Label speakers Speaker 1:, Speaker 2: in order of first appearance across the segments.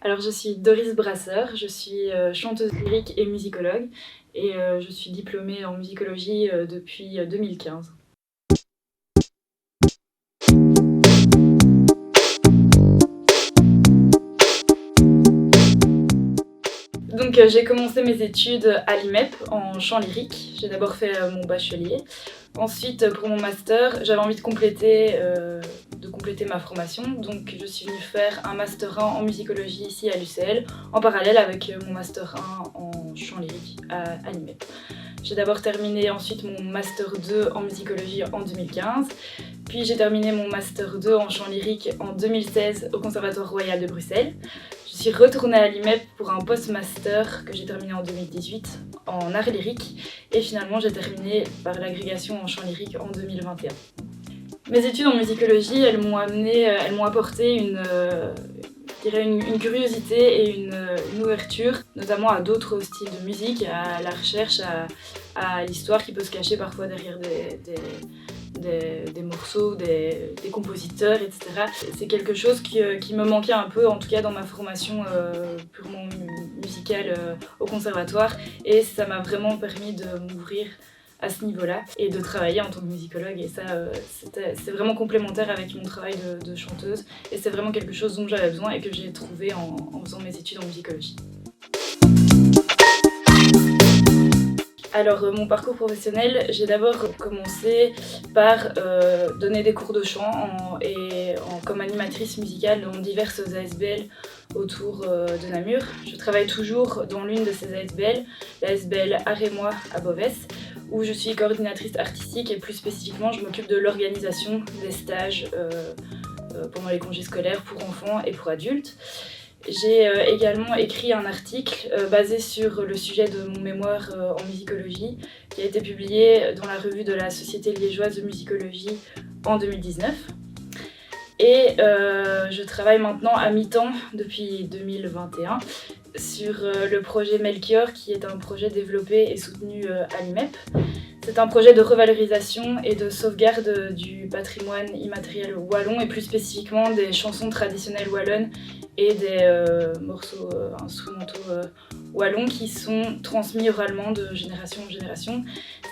Speaker 1: Alors je suis Doris Brasseur, je suis chanteuse lyrique et musicologue et je suis diplômée en musicologie depuis 2015. Donc j'ai commencé mes études à l'IMEP en chant lyrique. J'ai d'abord fait mon bachelier. Ensuite pour mon master, j'avais envie de compléter ma formation. Donc je suis venue faire un master 1 en musicologie ici à l'UCL, en parallèle avec mon master 1 en chant lyrique à l'IMEP. J'ai d'abord terminé ensuite mon master 2 en musicologie en 2015. Puis j'ai terminé mon master 2 en chant lyrique en 2016 au Conservatoire Royal de Bruxelles. Je suis retournée à l'IMEP pour un post-master que j'ai terminé en 2018 en art lyrique et finalement j'ai terminé par l'agrégation en chant lyrique en 2021. Mes études en musicologie, elles m'ont apporté une curiosité et une ouverture, notamment à d'autres styles de musique, à la recherche, à l'histoire qui peut se cacher parfois derrière des morceaux, des compositeurs, etc. C'est quelque chose qui me manquait un peu, en tout cas dans ma formation purement musicale au conservatoire, et ça m'a vraiment permis de m'ouvrir à ce niveau-là et de travailler en tant que musicologue, et ça c'est vraiment complémentaire avec mon travail de chanteuse, et c'est vraiment quelque chose dont j'avais besoin et que j'ai trouvé en faisant mes études en musicologie. Alors mon parcours professionnel, j'ai d'abord commencé par donner des cours de chant comme animatrice musicale dans diverses ASBL autour de Namur. Je travaille toujours dans l'une de ces ASBL, l'ASBL Art et Moi à Boves, où je suis coordinatrice artistique et plus spécifiquement je m'occupe de l'organisation des stages pendant les congés scolaires pour enfants et pour adultes. J'ai également écrit un article basé sur le sujet de mon mémoire en musicologie qui a été publié dans la revue de la Société liégeoise de musicologie en 2019. Et je travaille maintenant à mi-temps depuis 2021 sur le projet Melchior, qui est un projet développé et soutenu à l'IMEP. C'est un projet de revalorisation et de sauvegarde du patrimoine immatériel wallon et plus spécifiquement des chansons traditionnelles wallonnes et des morceaux instrumentaux wallons qui sont transmis oralement de génération en génération.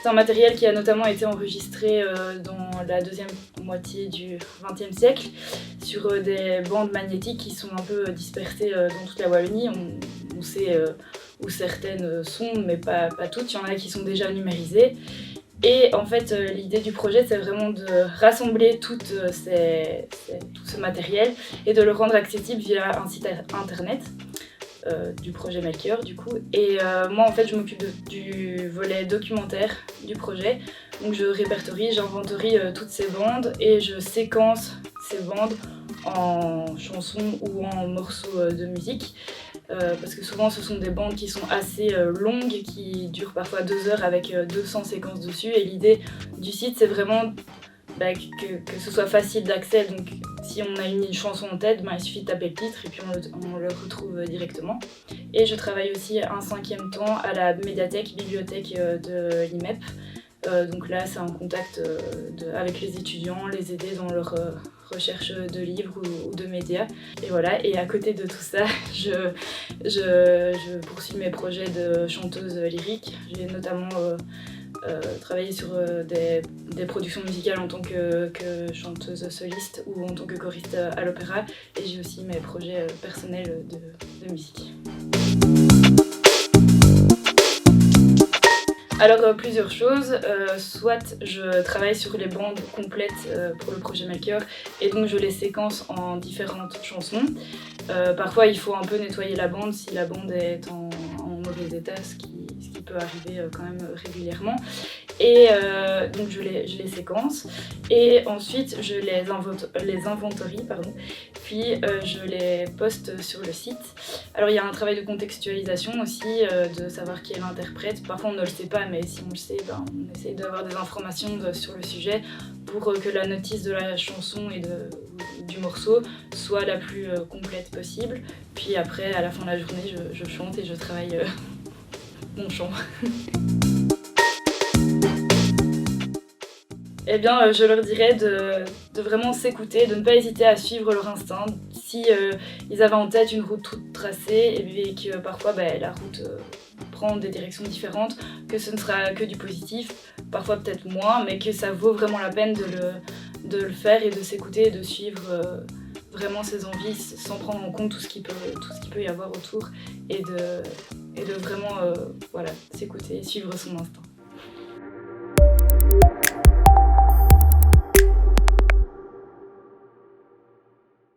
Speaker 1: C'est un matériel qui a notamment été enregistré dans la deuxième moitié du XXe siècle sur des bandes magnétiques qui sont un peu dispersées dans toute la Wallonie. On sait où certaines sont, mais pas toutes. Il y en a qui sont déjà numérisées. Et en fait, l'idée du projet, c'est vraiment de rassembler tout ce matériel et de le rendre accessible via un site internet du projet Melchior, du coup. Et moi, en fait, je m'occupe du volet documentaire du projet. Donc, je répertorie, j'inventorie toutes ces bandes et je séquence ces bandes en chansons ou en morceaux de musique. Parce que souvent ce sont des bandes qui sont assez longues, qui durent parfois 2 heures avec 200 séquences dessus, et l'idée du site c'est vraiment que ce soit facile d'accès. Donc si on a une chanson en tête, il suffit de taper le titre et puis on le retrouve directement. Et je travaille aussi un 5e temps à la bibliothèque de l'IMEP. Donc là c'est un contact avec les étudiants, les aider dans leur recherche de livres ou de médias. Et voilà, et à côté de tout ça, je poursuis mes projets de chanteuse lyrique. J'ai notamment travaillé sur des productions musicales en tant que chanteuse soliste ou en tant que choriste à l'opéra, et j'ai aussi mes projets personnels de musique. Alors plusieurs choses, soit je travaille sur les bandes complètes pour le projet Melchior et donc je les séquence en différentes chansons. Parfois il faut un peu nettoyer la bande si la bande est en mauvais état, ce qui peut arriver quand même régulièrement. Et donc je les séquence et ensuite je les inventorie, puis je les poste sur le site. Alors il y a un travail de contextualisation aussi, de savoir qui est l'interprète. Parfois on ne le sait pas, mais si on le sait, on essaye d'avoir des informations sur le sujet pour que la notice de la chanson et du morceau soit la plus complète possible. Puis après, à la fin de la journée, je chante et je travaille mon chant. Eh bien, je leur dirais de vraiment s'écouter, de ne pas hésiter à suivre leur instinct. Si ils avaient en tête une route toute tracée et que parfois la route prend des directions différentes, que ce ne sera que du positif, parfois peut-être moins, mais que ça vaut vraiment la peine de le faire et de s'écouter et de suivre vraiment ses envies sans prendre en compte tout ce qu'il peut y avoir autour et de vraiment s'écouter, suivre son instinct.